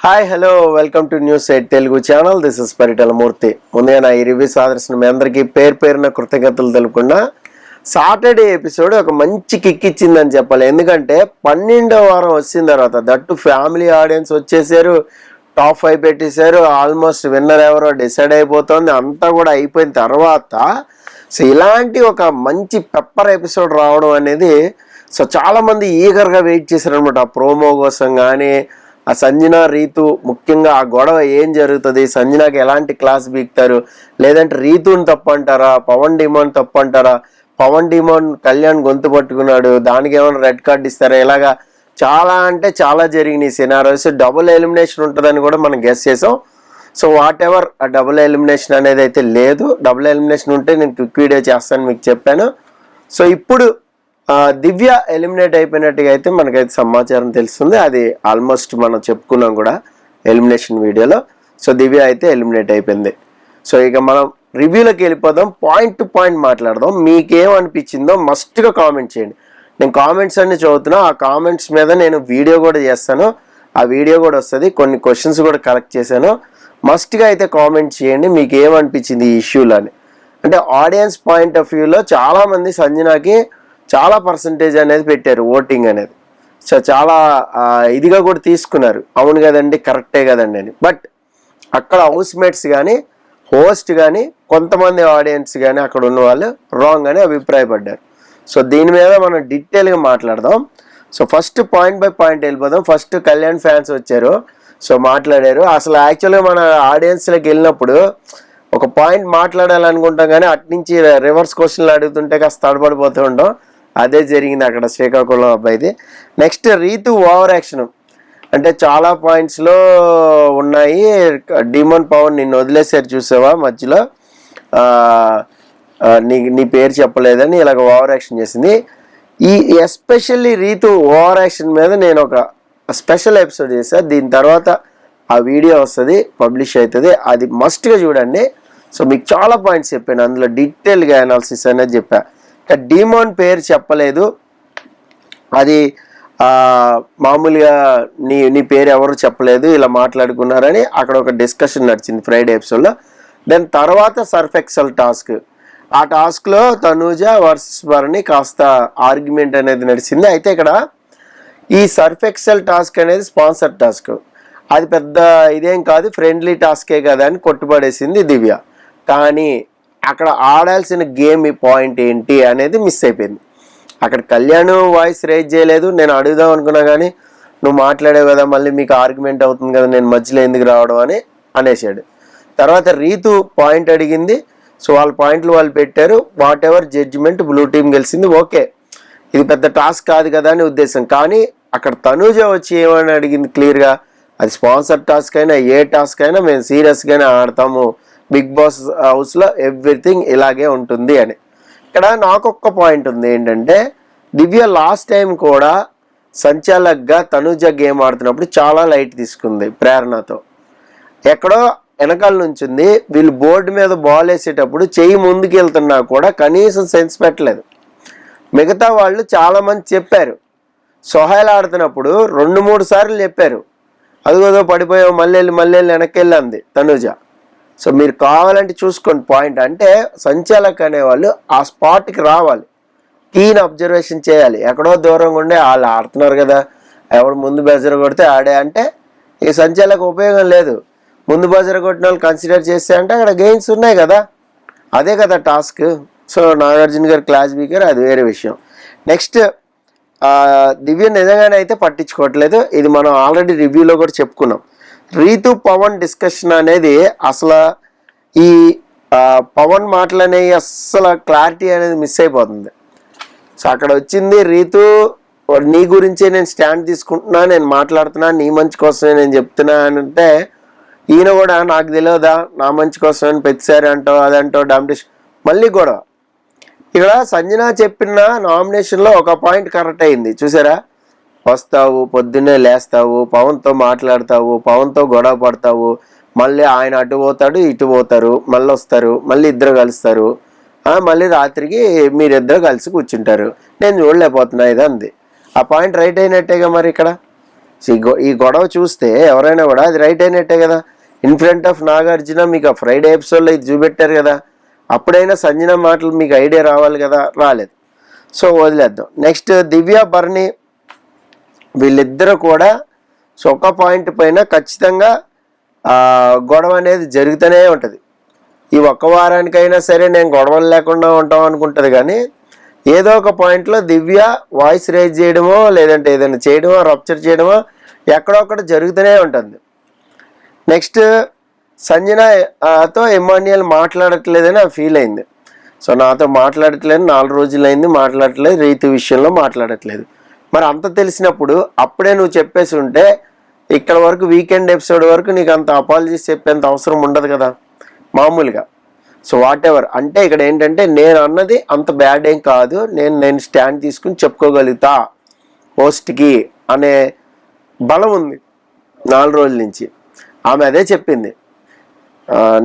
Hi hello welcome to news 8 Telugu channel. This is Paritala Murthy. ముందుగా నా ఈ రివ్యూస్ ఆదర్శన మీ అందరికీ పేరున కృతజ్ఞతలు తెలుపుకున్నా. సాటర్డే ఎపిసోడ్ ఒక మంచి కిక్ ఇచ్చిందని చెప్పాలి. ఎందుకంటే 12వ వారం వచ్చిన తర్వాత దట్టు ఫ్యామిలీ ఆడియన్స్ వచ్చేసారు, టాప్ 5 పెట్టేశారు, ఆల్మోస్ట్ విన్నర్ ఎవరో డిసైడ్ అయిపోతుంది. అంతా కూడా అయిపోయిన తర్వాత సో ఇలాంటి ఒక మంచి పెప్పర్ ఎపిసోడ్ రావడం అనేది సో చాలామంది ఈగర్గా వెయిట్ చేశారనమాట. ఆ ప్రోమో కోసం కానీ, ఆ సంజన రీతు ముఖ్యంగా ఆ గొడవ ఏం జరుగుతుంది, సంజనకి ఎలాంటి క్లాస్ బీక్తారు, లేదంటే రీతుని తప్పంటారా, పవన్ డిమాండ్ తప్పంటారా, పవన్ డిమాండ్ కళ్యాణ్ గొంతు పట్టుకున్నాడు దానికి ఏమైనా రెడ్ కార్డ్ ఇస్తారా, ఇలాగా చాలా అంటే చాలా జరిగినాయి సినారియోస్. డబుల్ ఎలిమినేషన్ ఉంటుందని కూడా మనం గెస్ చేసాం. సో వాట్ ఎవర్ ఆ డబుల్ ఎలిమినేషన్ అనేది అయితే లేదు. డబుల్ ఎలిమినేషన్ ఉంటే నేను క్విక్ వీడియో చేస్తాను మీకు చెప్పాను. సో ఇప్పుడు దివ్య ఎలిమినేట్ అయిపోయినట్టుగా అయితే మనకైతే సమాచారం తెలుస్తుంది. అది ఆల్మోస్ట్ మనం చెప్పుకున్నాం కూడా ఎలిమినేషన్ వీడియోలో. సో దివ్య అయితే ఎలిమినేట్ అయిపోయింది. సో ఇక మనం రివ్యూలోకి వెళ్ళిపోదాం, పాయింట్ టు పాయింట్ మాట్లాడదాం. మీకేమనిపించిందో మస్ట్గా కామెంట్ చేయండి. నేను కామెంట్స్ అన్ని చదువుతున్నా, ఆ కామెంట్స్ మీద నేను వీడియో కూడా చేస్తాను, ఆ వీడియో కూడా వస్తుంది. కొన్ని క్వశ్చన్స్ కూడా కలెక్ట్ చేశాను. మస్ట్గా అయితే కామెంట్ చేయండి మీకు ఏమనిపించింది ఈ ఇష్యూలో అని. అంటే ఆడియన్స్ పాయింట్ ఆఫ్ వ్యూలో చాలామంది సంజనాకి చాలా పర్సంటేజ్ అనేది పెట్టారు, ఓటింగ్ అనేది. సో చాలా ఇదిగా కూడా తీసుకున్నారు, అవును కదండి కరెక్టే కదండి అని. బట్ అక్కడ హౌస్ మేట్స్ కానీ, హోస్ట్ కానీ, కొంతమంది ఆడియన్స్ కానీ అక్కడ ఉన్న వాళ్ళు రాంగ్ అని అభిప్రాయపడ్డారు. సో దీని మీద మనం డీటెయిల్గా మాట్లాడదాం. So first point by point వెళ్ళిపోదాం. ఫస్ట్ కళ్యాణ్ ఫ్యాన్స్ వచ్చారు, సో మాట్లాడారు. అసలు యాక్చువల్గా మన ఆడియన్స్లోకి వెళ్ళినప్పుడు ఒక పాయింట్ మాట్లాడాలనుకుంటాం కానీ అట్నుంచి రివర్స్ క్వశ్చన్లు అడుగుతుంటే కాస్త తడబడిపోతూ ఉంటాం. అదే జరిగింది అక్కడ శ్రీకాకుళం అబ్బాయిది. నెక్స్ట్ రీతు ఓవర్ యాక్షన్ అంటే చాలా పాయింట్స్లో ఉన్నాయి. డిమాండ్ పవన్ నిన్ను వదిలేసారు చూసావా మధ్యలో, నీ పేరు చెప్పలేదని ఇలాగ ఓవర్ యాక్షన్ చేసింది. ఈ ఎస్పెషల్లీ రీతు ఓవర్ యాక్షన్ మీద నేను ఒక స్పెషల్ ఎపిసోడ్ చేశాను. దీని తర్వాత ఆ వీడియో వస్తుంది, పబ్లిష్ అవుతుంది, అది మస్ట్గా చూడండి. సో మీకు చాలా పాయింట్స్ చెప్పాను, అందులో డీటెయిల్గా అనాలిసిస్ అనేది చెప్పా. డిమాండ్ పేరు చెప్పలేదు, అది మామూలుగా నీ పేరు ఎవరు చెప్పలేదు, ఇలా మాట్లాడుకున్నారని అక్కడ ఒక డిస్కషన్ నడిచింది ఫ్రైడే ఎపిసోడ్లో. దాని తర్వాత సర్ఫ్ ఎక్సెల్ టాస్క్, ఆ టాస్క్లో తనూజ వర్సెస్ భరణి కాస్త ఆర్గ్యుమెంట్ అనేది నడిచింది. అయితే ఇక్కడ ఈ సర్ఫ్ ఎక్సెల్ టాస్క్ అనేది స్పాన్సర్ టాస్క్, అది పెద్ద ఇదేం కాదు, ఫ్రెండ్లీ టాస్కే కదా అని కొట్టుపడేసింది దివ్య. కానీ అక్కడ ఆడాల్సిన గేమ్ ఈ పాయింట్ ఏంటి అనేది మిస్ అయిపోయింది. అక్కడ కళ్యాణ్ వాయిస్ రేజ్ చేయలేదు, నేను అడుగుదాం అనుకున్నా కానీ నువ్వు మాట్లాడావు కదా, మళ్ళీ మీకు ఆర్గ్యుమెంట్ అవుతుంది కదా, నేను మధ్యలో ఎందుకు రావడం అని అనేసాడు. తర్వాత రీతు పాయింట్ అడిగింది, సో వాళ్ళ పాయింట్లు వాళ్ళు పెట్టారు. Whatever judgement blue team గెలిచింది, ఓకే ఇది పెద్ద టాస్క్ కాదు కదా అని ఉద్దేశం. కానీ అక్కడ తనూజ వచ్చి ఏమని అడిగింది క్లియర్గా, అది స్పాన్సర్ టాస్క్ అయినా ఏ టాస్క్ అయినా మేము సీరియస్గానే ఆడతాము, బిగ్ బాస్ హౌస్లో ఎవ్రీథింగ్ ఇలాగే ఉంటుంది అని. ఇక్కడ నాకు ఒక్క పాయింట్ ఉంది ఏంటంటే, దివ్య లాస్ట్ టైం కూడా సంచాలక్గా తనూజ గేమ్ ఆడుతున్నప్పుడు చాలా లైట్ తీసుకుంది ప్రేరణతో. ఎక్కడో వెనకాల నుంచి ఉంది, వీళ్ళు బోర్డు మీద బాల్ వేసేటప్పుడు చెయ్యి ముందుకు వెళ్తున్నా కూడా కనీసం సెన్స్ పెట్టలేదు. మిగతా వాళ్ళు చాలామంది చెప్పారు, సోహైల్ ఆడుతున్నప్పుడు 2-3 సార్లు చెప్పారు, అదిగోదో పడిపోయావు మళ్ళీ వెనక్కి వెళ్ళి అంది తనూజ. సో మీరు కావాలంటే చూసుకోండి పాయింట్. అంటే సంచాలక్ అనేవాళ్ళు ఆ స్పాట్కి రావాలి, కీన్ అబ్జర్వేషన్ చేయాలి. ఎక్కడో దూరంగా ఉండే వాళ్ళు ఆడుతున్నారు కదా, ఎవడు ముందు బజర్ కొడితే ఆడే అంటే ఈ సంచాలకు ఉపయోగం లేదు. ముందు బజర్ కొట్టిన వాళ్ళు కన్సిడర్ చేస్తే అంటే అక్కడ గెయిన్స్ ఉన్నాయి కదా, అదే కదా టాస్క్. సో నాగార్జున గారు క్లాస్ బీకర్, అది వేరే విషయం. నెక్స్ట్ దివ్య నిజంగానే అయితే పట్టించుకోవట్లేదు, ఇది మనం ఆల్రెడీ రివ్యూలో కూడా చెప్పుకున్నాం. రీతు పవన్ డిస్కషన్ అనేది అసలు ఈ పవన్ మాటలు అనేవి అస్సలు క్లారిటీ అనేది మిస్ అయిపోతుంది. సో అక్కడ వచ్చింది రీతు నీ గురించే నేను స్టాండ్ తీసుకుంటున్నా, నేను మాట్లాడుతున్నా, నీ మంచి కోసమే నేను చెప్తున్నా అని అంటే, ఈయన కూడా నాకు తెలియదా నా మంచి కోసమని ప్రతిసారి అంటావు అదంటావు డామినేష్ మళ్ళీ గొడవ. ఇక్కడ సంజన చెప్పిన నామినేషన్లో ఒక పాయింట్ కరెక్ట్ అయింది చూసారా, వస్తావు పొద్దున్నే లేస్తావు, పవన్తో మాట్లాడతావు, పవన్తో గొడవ పడతావు, మళ్ళీ ఆయన అటు పోతాడు ఇటు పోతారు, మళ్ళీ వస్తారు, మళ్ళీ ఇద్దరు కలుస్తారు, మళ్ళీ రాత్రికి మీరిద్దరు కలిసి కూర్చుంటారు, నేను చూడలేకపోతున్నా ఇది అంది. ఆ పాయింట్ రైట్ అయినట్టేగా మరి ఇక్కడ. సో ఈ గొడవ చూస్తే ఎవరైనా కూడా అది రైట్ అయినట్టే కదా. ఇన్ ఫ్రంట్ ఆఫ్ నాగార్జున మీకు ఆ ఫ్రైడే ఎపిసోడ్లో ఇది చూపెట్టారు కదా, అప్పుడైనా సంజన మాటలు మీకు ఐడియా రావాలి కదా, రాలేదు. సో వదిలేద్దాం. నెక్స్ట్ దివ్య భరణి వీళ్ళిద్దరూ కూడా సో ఒక పాయింట్ పైన ఖచ్చితంగా గొడవ అనేది జరుగుతూనే ఉంటుంది. ఈ ఒక్క వారానికైనా సరే నేను గొడవలు లేకుండా ఉంటాం అనుకుంటుంది, కానీ ఏదో ఒక పాయింట్లో దివ్య వాయిస్ రేజ్ చేయడమో లేదంటే ఏదైనా చేయడమో రప్చర్ చేయడమో ఎక్కడొక్కడ జరుగుతూనే ఉంటుంది. నెక్స్ట్ సంజనతో ఇమాన్యుయల్ మాట్లాడట్లేదని ఫీల్ అయింది. సో నాతో మాట్లాడట్లేదు, 4 రోజులైంది మాట్లాడట్లేదు, రీతు విషయంలో మాట్లాడట్లేదు. మరి అంత తెలిసినప్పుడు అప్పుడే నువ్వు చెప్పేసి ఉంటే ఇక్కడ వరకు వీకెండ్ ఎపిసోడ్ వరకు నీకు అంత అపాలజీస్ చెప్పేంత అవసరం ఉండదు కదా మామూలుగా. సో వాట్ ఎవర్ అంటే ఇక్కడ ఏంటంటే నేను అన్నది అంత బ్యాడ్ ఏం కాదు, నేను స్టాండ్ తీసుకుని చెప్పుకోగలుగుతా హోస్ట్కి అనే బలం ఉంది 4 రోజుల నుంచి. ఆమె అదే చెప్పింది,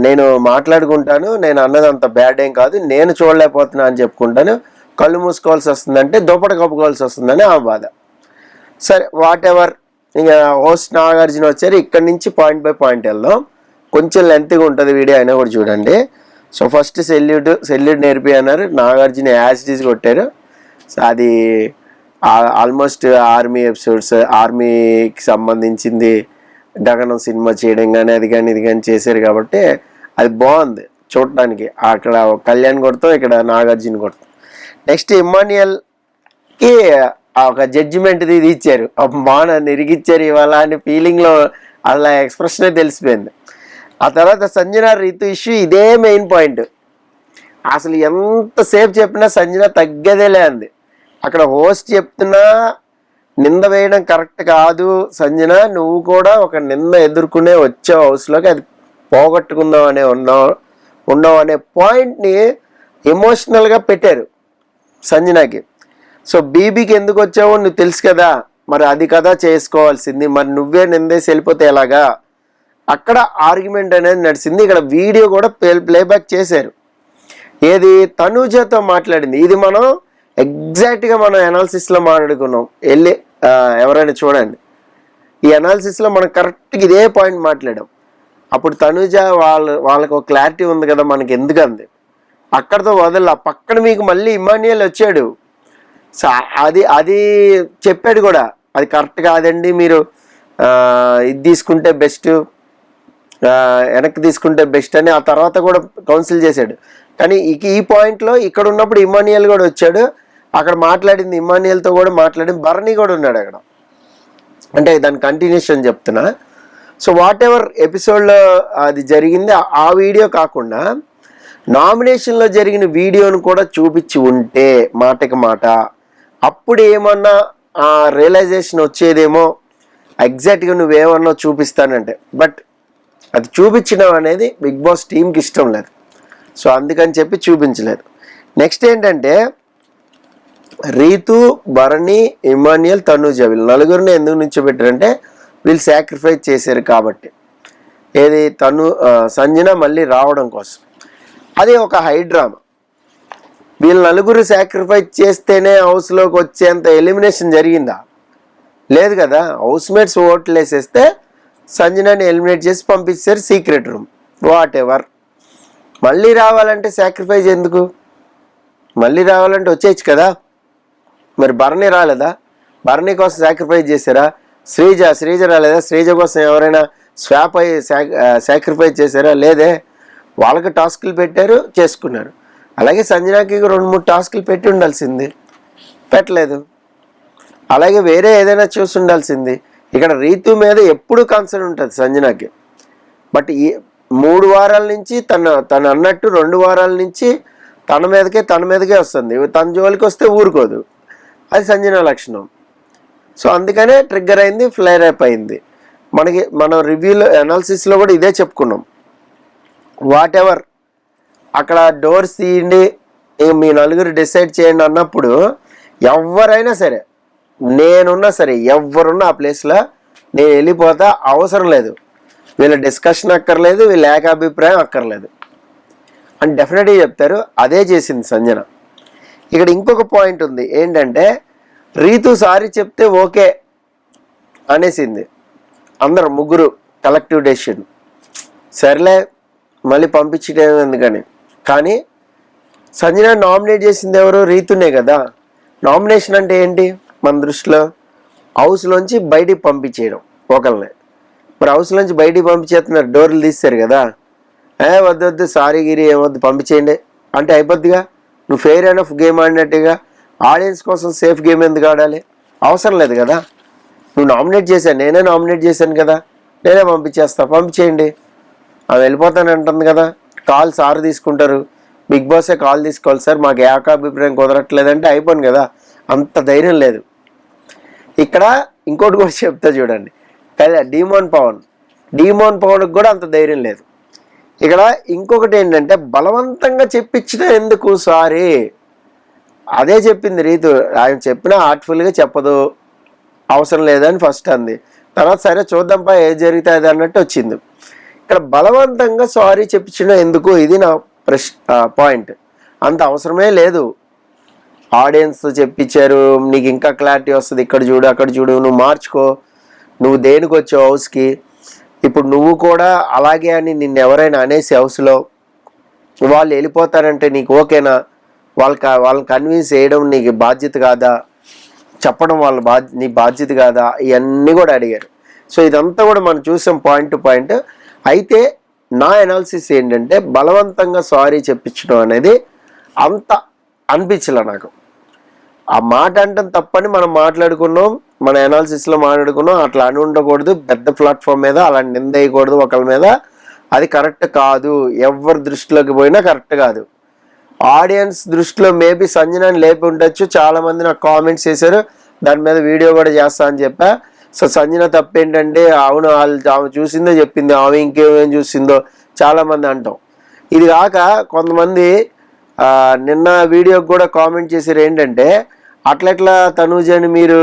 నేను మాట్లాడుకుంటాను, నేను అన్నది అంత బ్యాడ్ ఏం కాదు, నేను చూడలేకపోతున్నా అని చెప్పుకుంటాను, కళ్ళు మూసుకోవాల్సి వస్తుందంటే దుప్పట కప్పుకోవాల్సి వస్తుందని ఆమె బాధ. సరే వాట్ ఎవర్. ఇంకా హోస్ట్ నాగార్జున వచ్చారు. ఇక్కడి నుంచి పాయింట్ బై పాయింట్ వెళ్దాం, కొంచెం లెంత్గా ఉంటుంది వీడియో అయినా కూడా చూడండి. సో ఫస్ట్ సెల్యూట్ నేర్పి అన్నారు, నాగార్జున యాసిటీస్ కొట్టారు. సో అది ఆల్మోస్ట్ ఆర్మీ ఎపిసోడ్స్, ఆర్మీకి సంబంధించింది గగనం సినిమా చేయడం కానీ అది కానీ ఇది కానీ చేశారు కాబట్టి అది బాగుంది చూడటానికి. అక్కడ కళ్యాణ్ కొడతాం, ఇక్కడ నాగార్జున కొడతాం. నెక్స్ట్ ఇమాన్యుయల్కి ఒక జడ్జిమెంట్ ఇది ఇచ్చారు, అమ్మా నన్ను ఇరిగిచ్చారు ఇవాళ అని ఫీలింగ్లో అలా ఎక్స్ప్రెషనే తెలిసిపోయింది. ఆ తర్వాత సంజన రీతు ఇష్యూ ఇదే మెయిన్ పాయింట్. అసలు ఎంతసేపు చెప్పినా సంజన తగ్గేదేలే అంది. అక్కడ హోస్ట్ చెప్తున్నా నింద వేయడం కరెక్ట్ కాదు సంజన, నువ్వు కూడా ఒక నింద ఎదుర్కొనే వచ్చావు హౌస్లోకి, అది పోగొట్టుకుందాం అనే ఉన్నావు అనే పాయింట్ని ఎమోషనల్గా పెట్టారు సంజనకి. సో బీబీకి ఎందుకు వచ్చావో నువ్వు తెలుసు కదా, మరి అది కదా చేసుకోవాల్సింది, మరి నువ్వే నిందేసి వెళ్ళిపోతే ఎలాగా, అక్కడ ఆర్గ్యుమెంట్ అనేది నడిచింది. ఇక్కడ వీడియో కూడా ప్లేబ్యాక్ చేశారు. ఏది తనూజతో మాట్లాడింది, ఇది మనం ఎగ్జాక్ట్గా మనం అనాలిసిస్లో మాట్లాడుకున్నాం, వెళ్ళి ఎవరైనా చూడండి. ఈ అనాలిసిస్లో మనం కరెక్ట్గా ఇదే పాయింట్ మాట్లాడాం. అప్పుడు తనూజ వాళ్ళకు ఒక క్లారిటీ ఉంది కదా మనకి ఎందుకంది, అక్కడతో వదల పక్కన మీకు మళ్ళీ ఇమాన్యుయల్ వచ్చాడు. సో అది చెప్పాడు కూడా, అది కరెక్ట్ కాదండి, మీరు ఇది తీసుకుంటే బెస్ట్, వెనక్కి తీసుకుంటే బెస్ట్ అని ఆ తర్వాత కూడా కౌన్సిల్ చేశాడు. కానీ ఈ పాయింట్లో ఇక్కడ ఉన్నప్పుడు ఇమాన్యుయల్ కూడా వచ్చాడు, అక్కడ మాట్లాడింది ఇమాన్యుయల్తో కూడా మాట్లాడింది, భరణి కూడా ఉన్నాడు అక్కడ. అంటే దాని కంటిన్యూషన్ చెప్తున్నా. సో వాట్ ఎవర్ ఎపిసోడ్లో అది జరిగింది ఆ వీడియో కాకుండా నామినేషన్లో జరిగిన వీడియోను కూడా చూపించి ఉంటే మాటకి మాట, అప్పుడు ఏమన్నా రియలైజేషన్ వచ్చేదేమో, ఎగ్జాక్ట్గా నువ్వేమన్నా చూపిస్తానంటే. బట్ అది చూపించడం అనేది బిగ్ బాస్ టీంకి ఇష్టం లేదు, సో అందుకని చెప్పి చూపించలేదు. నెక్స్ట్ ఏంటంటే రీతు, భరణి, ఇమాన్యుయల్, తనూజ వీళ్ళు నలుగురిని ఎందుకు నుంచోబెట్టారంటే వీళ్ళు సాక్రిఫైస్ చేశారు కాబట్టి. ఏది సంజన మళ్ళీ రావడం కోసం, అది ఒక హై డ్రామా. వీళ్ళు నలుగురు సాక్రిఫైస్ చేస్తేనే హౌస్లోకి వచ్చేంత ఎలిమినేషన్ జరిగిందా? లేదు కదా. హౌస్ మేట్స్ ఓట్లు వేసేస్తే సంజనాని ఎలిమినేట్ చేసి పంపించారు సీక్రెట్ రూమ్. What ever. మళ్ళీ రావాలంటే సాక్రిఫైస్ ఎందుకు? మళ్ళీ రావాలంటే వచ్చేయచ్చు కదా. మరి భరణి రాలేదా? భరణి కోసం సాక్రిఫైస్ చేశారా? శ్రీజ రాలేదా? శ్రీజ కోసం ఎవరైనా స్వాప్ అయ్యి సాక్రిఫైస్ చేశారా? లేదే. వాళ్ళకి టాస్కులు పెట్టారు, చేసుకున్నారు. అలాగే సంజనాకి 2-3 టాస్కులు పెట్టి ఉండాల్సింది, పెట్టలేదు. అలాగే వేరే ఏదైనా చూసి ఉండాల్సింది. ఇక్కడ రీతు మీద ఎప్పుడు కన్సర్న్ ఉంటుంది సంజనాకి. బట్ ఈ 3 వారాల నుంచి తను అన్నట్టు 2 వారాల నుంచి తన మీదకే వస్తుంది. తన జోలికి వస్తే ఊరుకోదు, అది సంజన లక్షణం. సో అందుకనే ట్రిగ్గర్ అయింది, ఫ్లేర్ అప్ అయింది. మనం రివ్యూలో అనాలిసిస్లో కూడా ఇదే చెప్పుకున్నాం. వాట్ ఎవర్ అక్కడ డోర్స్ తీయండి, మీ నలుగురు డిసైడ్ చేయండి అన్నప్పుడు ఎవరైనా సరే, నేనున్నా సరే, ఎవరున్నా ఆ ప్లేస్లో నేను వెళ్ళిపోతా, అవసరం లేదు, వీళ్ళ డిస్కషన్ అక్కర్లేదు, వీళ్ళ ఏకాభిప్రాయం అక్కర్లేదు అని డెఫినెట్గా చెప్తారు. అదే చేసింది సంజన. ఇక్కడ ఇంకొక పాయింట్ ఉంది ఏంటంటే రీతు సారీ చెప్తే ఓకే, అనేసింది. అందరు ముగ్గురు కలెక్టివ్ డెసిషన్. సర్లే మళ్ళీ పంపించడం ఎందుకని. కానీ సంజన నామినేట్ చేసింది ఎవరు? రీతునే కదా. నామినేషన్ అంటే ఏంటి మన దృష్టిలో? హౌస్లోంచి బయటికి పంపించేయడం ఒకరిని. మరి హౌస్లోంచి బయటికి పంపించేస్తున్నారు, డోర్లు తీస్తారు కదా. వద్దు సారీ గిరి ఏమొద్దు పంపించేయండి అంటే అయిపోద్దిగా. నువ్వు ఫెయిర్ ఎనఫ్ గేమ్ ఆడినట్టుగా. ఆడియన్స్ కోసం సేఫ్ గేమ్ ఎందుకు ఆడాలి? అవసరం లేదు కదా. నువ్వు నామినేట్ చేశాను, నేనే నామినేట్ చేశాను కదా, నేనే పంపించేయండి. ఆమె వెళ్ళిపోతానంటుంది కదా. కాల్ సార్ తీసుకుంటారు, బిగ్ బాసే కాల్ తీసుకోవాలి, సార్ మాకు ఏకాభిప్రాయం కుదరట్లేదంటే అయిపోయింది కదా. అంత ధైర్యం లేదు. ఇక్కడ ఇంకోటి కూడా చెప్తా చూడండి. డీమోన్ పవన్కి కూడా అంత ధైర్యం లేదు. ఇక్కడ ఇంకొకటి ఏంటంటే బలవంతంగా చెప్పించిన ఎందుకు సారీ? అదే చెప్పింది రీతు. ఆయన చెప్పినా ఆర్ట్ఫుల్గా చెప్పదు, అవసరం లేదని ఫస్ట్ అంది. తర్వాత సరే చూద్దాంపా ఏది జరుగుతుంది అన్నట్టు వచ్చింది. ఇక్కడ బలవంతంగా సారీ చెప్పించడం ఎందుకు? ఇది నా పాయింట్. అంత అవసరమే లేదు. ఆడియన్స్ చెప్పించారు, నీకు ఇంకా క్లారిటీ వస్తుంది, ఇక్కడ చూడు అక్కడ చూడు, నువ్వు మార్చుకో, నువ్వు దేనికి వచ్చావు హౌస్కి, ఇప్పుడు నువ్వు కూడా అలాగే అని నిన్ను ఎవరైనా అనేసి హౌస్లో వాళ్ళు వెళ్ళిపోతారంటే నీకు ఓకేనా? వాళ్ళని కన్విన్స్ చేయడం నీకు బాధ్యత కాదా? చెప్పడం నీ బాధ్యత కాదా? ఇవన్నీ కూడా అడిగారు. సో ఇదంతా కూడా మనం చూసాం పాయింట్ టు పాయింట్. అయితే నా అనాలిసిస్ ఏంటంటే బలవంతంగా సారీ చెప్పించడం అనేది అంత అనిపించలే నాకు. ఆ మాట అంటే తప్పని మనం మాట్లాడుకున్నాం, మన అనాలిసిస్లో మాట్లాడుకున్నాం. అట్లా అని ఉండకూడదు, పెద్ద ప్లాట్ఫామ్ మీద అలా నిందేయకూడదు ఒకళ్ళ మీద, అది కరెక్ట్ కాదు. ఎవరి దృష్టిలోకి పోయినా కరెక్ట్ కాదు. ఆడియన్స్ దృష్టిలో మేబీ సంజనాని లేపి ఉండొచ్చు. చాలామంది నాకు కామెంట్స్ చేశారు, దాని మీద వీడియో కూడా చేస్తా అని చెప్పా. సో సంజన తప్పేంటంటే అవును ఆమె చూసిందో చెప్పింది, ఆమె ఇంకేమేం చూసిందో చాలామంది అంటాం. ఇది కాక కొంతమంది నిన్న వీడియోకి కూడా కామెంట్ చేశారు ఏంటంటే అట్లెట్లా తనూజని మీరు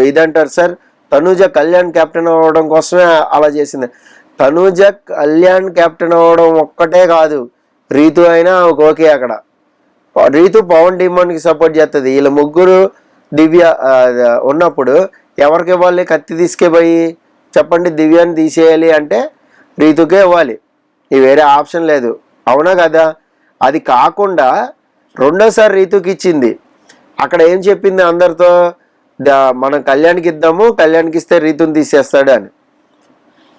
ఇదంటారు సార్, తనూజ కళ్యాణ్ కెప్టెన్ అవ్వడం కోసమే అలా చేసింది. తనూజ కళ్యాణ్ కెప్టెన్ అవ్వడం ఒక్కటే కాదు, రీతు అయినా ఓకే. అక్కడ రీతు పవన్ డిమాండ్కి సపోర్ట్ చేస్తుంది. వీళ్ళ ముగ్గురు దివ్య ఉన్నప్పుడు ఎవరికి ఇవ్వాలి? కత్తి తీసుకెళ్ళి చెప్పండి, దివ్యాన్ని తీసేయాలి అంటే రీతుకే ఇవ్వాలి, ఇది వేరే ఆప్షన్ లేదు. అవునా కదా? అది కాకుండా రెండోసారి రీతుకి ఇచ్చింది. అక్కడ ఏం చెప్పింది అందరితో? మనం కళ్యాణ్కి ఇద్దాము, కళ్యాణ్కి ఇస్తే రీతుని తీసేస్తాడు అని.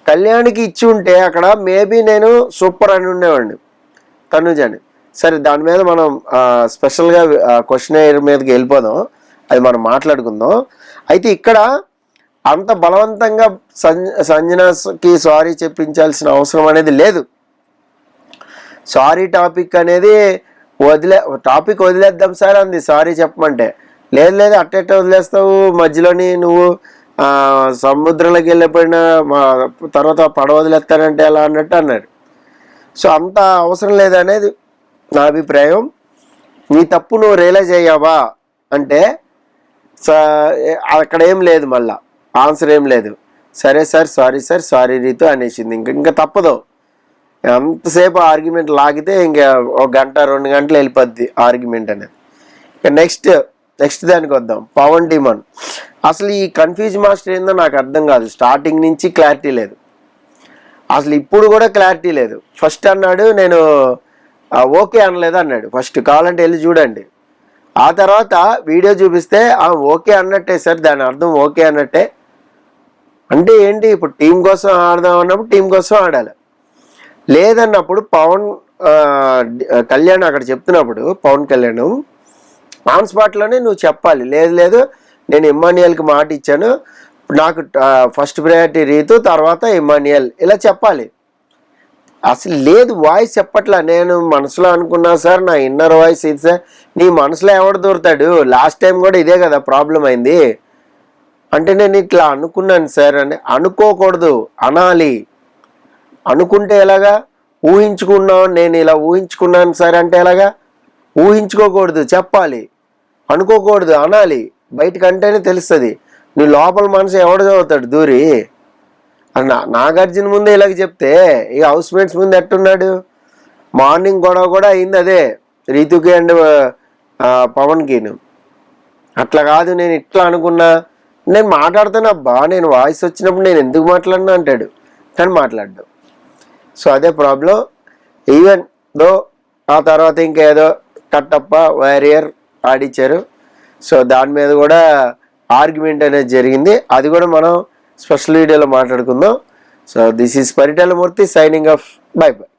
కళ్యాణ్కి ఇచ్చి ఉంటే అక్కడ మేబీ నేను సూపర్ అని ఉండేవాడిని తనుజని. సరే దాని మీద మనం స్పెషల్గా క్వశ్చన్ మీదకి వెళ్ళిపోదాం, అది మనం మాట్లాడుకుందాం. అయితే ఇక్కడ అంత బలవంతంగా సంజనాకి సారీ చెప్పించాల్సిన అవసరం అనేది లేదు. సారీ టాపిక్ అనేది టాపిక్ వదిలేద్దాం సార్ అంది సారీ చెప్పమంటే. లేదు అట్టెట్ట వదిలేస్తావు, మధ్యలోని నువ్వు సముద్రంలోకి వెళ్ళిపోయిన తర్వాత పడవ వదిలేస్తానంటే ఎలా అన్నట్టు అన్నాడు. సో అంత అవసరం లేదనేది నా అభిప్రాయం. నీ తప్పు నువ్వు రియలైజ్ అయ్యావా అంటే అక్కడ ఏం లేదు, మళ్ళా ఆన్సర్ ఏం లేదు. సరే సార్ సారీ రీతు అనేసింది. ఇంకా తప్పదు. అంతసేపు ఆర్గ్యుమెంట్ లాగితే ఇంకా 1 గంట 2 గంటలు వెళ్ళిపోద్ది ఆర్గ్యుమెంట్ అనేది. ఇక నెక్స్ట్ దానికి వద్దాం. పవన్ డిమాండ్. అసలు ఈ కన్ఫ్యూజ్ మాస్టర్ ఏందో నాకు అర్థం కాదు. స్టార్టింగ్ నుంచి క్లారిటీ లేదు, అసలు ఇప్పుడు కూడా క్లారిటీ లేదు. ఫస్ట్ అన్నాడు నేను ఓకే అనలేదు అన్నాడు. ఫస్ట్ కావాలంటే వెళ్ళి చూడండి. ఆ తర్వాత వీడియో చూపిస్తే ఓకే అన్నట్టే సార్, దాని అర్థం ఓకే అన్నట్టే. అంటే ఏంటి? ఇప్పుడు టీం కోసం ఆడదాం అన్నప్పుడు టీం కోసం ఆడాలి. లేదన్నప్పుడు కళ్యాణ్ అక్కడ చెప్తున్నప్పుడు పవన్ కళ్యాణ్ ఆన్ స్పాట్లోనే నువ్వు చెప్పాలి. లేదు నేను ఇమ్మాన్యుయల్కి మాట ఇచ్చాను, నాకు ఫస్ట్ ప్రయారిటీ రీతు, తర్వాత ఇమ్మాన్యుయల్, ఇలా చెప్పాలి. అసలు లేదు, వాయిస్ చెప్పట్లా. నేను మనసులో అనుకున్నా సార్, నా ఇన్నర్ వాయిస్ ఇది సార్. నీ మనసులో ఎవడు దూరుతాడు? లాస్ట్ టైం కూడా ఇదే కదా ప్రాబ్లం అయింది. అంటే నేను ఇట్లా అనుకున్నాను సార్ అని అనుకోకూడదు, అనాలి. అనుకుంటే ఎలాగా? ఊహించుకున్నావు, నేను ఇలా ఊహించుకున్నాను సార్ అంటే ఎలాగా? ఊహించుకోకూడదు, చెప్పాలి. అనుకోకూడదు, అనాలి. బయటకు అంటేనే తెలుస్తుంది. నీ లోపల మనసు ఎవడు చదువుతాడు దూరి? నాగార్జున ముందే ఇలాగ చెప్తే ఇక హౌస్ మేట్స్ ముందు ఎట్టున్నాడు? మార్నింగ్ గొడవ కూడా అయింది అదే, రీతుకి అండ్ పవన్కి. అట్లా కాదు, నేను ఇట్లా అనుకున్నా, నేను మాట్లాడుతున్నా నేను వాయిస్ వచ్చినప్పుడు నేను ఎందుకు మాట్లాడినా అంటాడు, కానీ మాట్లాడ్డాడు. సో అదే ప్రాబ్లం. ఈవెన్ దో ఆ తర్వాత ఇంకేదో కట్టప్ప వారియర్ ఆడిచ్చారు. సో దాని మీద కూడా ఆర్గ్యుమెంట్ అనేది జరిగింది. అది కూడా మనం స్పెషల్ వీడియోలో మాట్లాడుకుందాం. So this is Paritala Murthy signing off. By by.